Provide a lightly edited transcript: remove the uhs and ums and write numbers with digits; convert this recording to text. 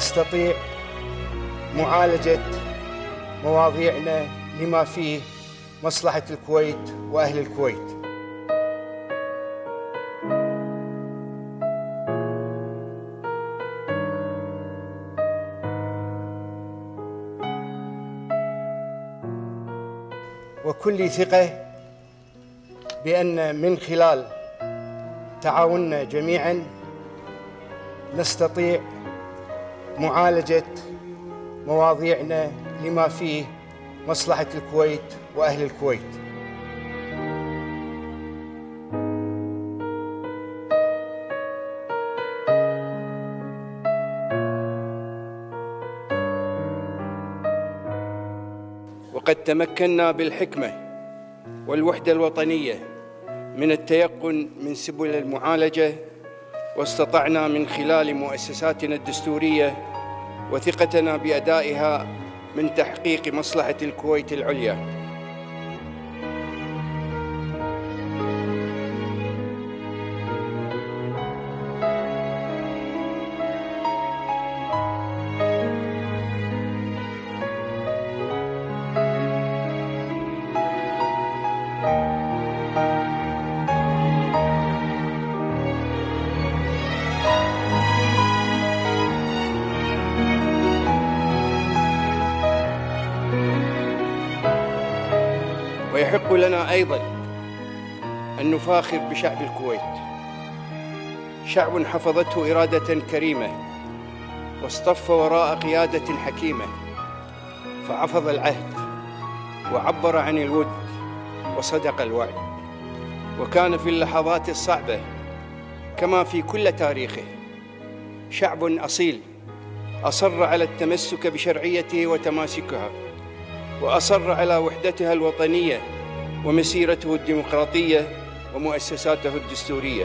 نستطيع معالجة مواضيعنا لما فيه مصلحة الكويت وأهل الكويت. وكل ثقة بأن من خلال تعاوننا جميعاً نستطيع معالجة مواضيعنا لما فيه مصلحة الكويت وأهل الكويت. وقد تمكنا بالحكمة والوحدة الوطنية من التيقن من سبل المعالجة، واستطعنا من خلال مؤسساتنا الدستورية وثقتنا بأدائها من تحقيق مصلحة الكويت العليا. ويحق لنا أيضاً أن نفاخر بشعب الكويت، شعب حفظته إرادة كريمة واصطف وراء قيادة حكيمة، فحفظ العهد وعبر عن الود وصدق الوعد، وكان في اللحظات الصعبة كما في كل تاريخه شعب أصيل أصر على التمسك بشرعيته وتماسكها، وأصر على وحدتها الوطنية ومسيرته الديمقراطية ومؤسساته الدستورية.